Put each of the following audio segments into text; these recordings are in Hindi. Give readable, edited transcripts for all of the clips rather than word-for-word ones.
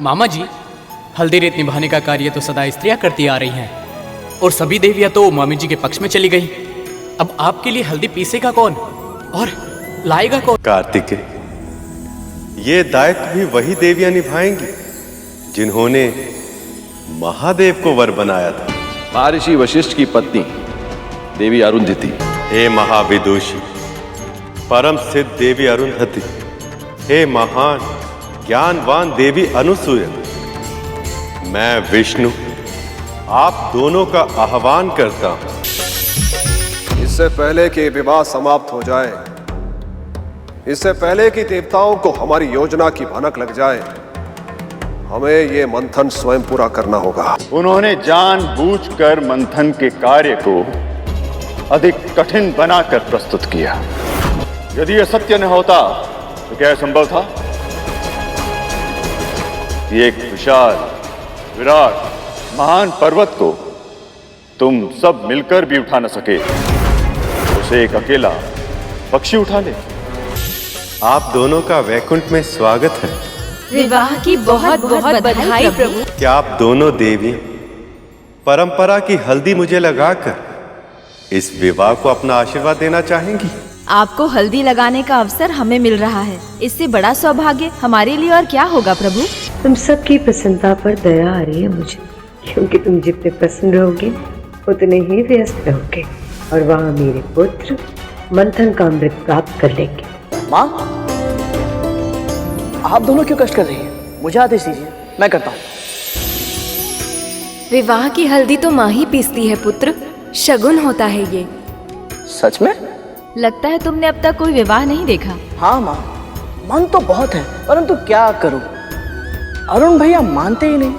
मामा जी, हल्दी रेत निभाने का कार्य तो सदा स्त्रियां करती आ रही हैं और सभी देवियां तो मामी जी के पक्ष में चली गई। अब आपके लिए हल्दी पीसेगा कौन और लाएगा कौन? कार्तिकेय, ये दायित्व भी वही देवियां निभाएंगी जिन्होंने महादेव को वर बनाया था। महर्षि वशिष्ठ की पत्नी देवी अरुंधति। हे महाविदुषी, परम सिद्ध देवी अरुंधति, हे महान ज्ञानवान देवी अनुसूया, मैं विष्णु आप दोनों का आह्वान करता हूं। इससे पहले कि विवाह समाप्त हो जाए, इससे पहले कि देवताओं को हमारी योजना की भनक लग जाए, हमें ये मंथन स्वयं पूरा करना होगा। उन्होंने जानबूझकर मंथन के कार्य को अधिक कठिन बनाकर प्रस्तुत किया। यदि यह सत्य न होता तो क्या संभव था कि एक विशाल विराट महान पर्वत को तुम सब मिलकर भी उठा न सके, उसे एक अकेला पक्षी उठा ले? आप दोनों का वैकुंठ में स्वागत है। विवाह की बहुत बहुत बधाई प्रभु। क्या आप दोनों देवियां परंपरा की हल्दी मुझे लगाकर इस विवाह को अपना आशीर्वाद देना चाहेंगी? आपको हल्दी लगाने का अवसर हमें मिल रहा है, इससे बड़ा सौभाग्य हमारे लिए और क्या होगा प्रभु। तुम सबकी प्रसन्नता पर दया आ रही है मुझे, क्योंकि तुम जितने प्रसन्न रहोगे उतने ही व्यस्त रहोगे और वहाँ मेरे पुत्र मंथन का अमृत प्राप्त कर लेंगे। माँ, आप दोनों क्यों कष्ट कर रही हैं? मुझे आदेश दीजिए, मैं करता हूँ। विवाह की हल्दी तो माँ ही पीसती है पुत्र, शगुन होता है ये। सच में? लगता है तुमने अब तक कोई विवाह नहीं देखा। हाँ माँ, मन तो बहुत है, परंतु क्या करूं, अरुण भैया मानते ही नहीं।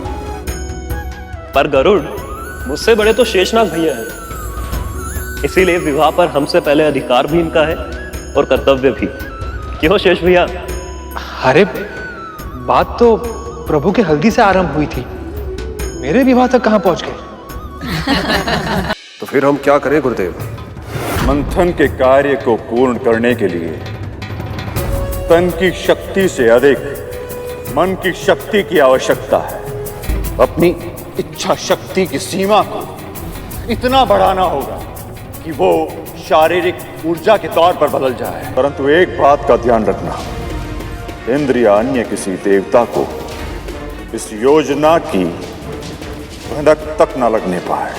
पर गरुड़, मुझसे बड़े तो शेषनाग भैया हैं, इसीलिए विवाह पर हमसे पहले अधिकार भी इनका है और कर्तव्य भी। क्यों शेष भैया? अरे बात तो प्रभु के हल्दी से आरंभ हुई थी, मेरे विवाह तक कहां पहुंच गए? तो फिर हम क्या करें गुरुदेव? मंथन के कार्य को पूर्ण करने के लिए तन की शक्ति से अधिक मन की शक्ति की आवश्यकता है। अपनी इच्छा शक्ति की सीमा को इतना बढ़ाना होगा कि वो शारीरिक ऊर्जा के तौर पर बदल जाए। परंतु एक बात का ध्यान रखना, इंद्र या अन्य किसी देवता को इस योजना की भनक तक न लगने पाए।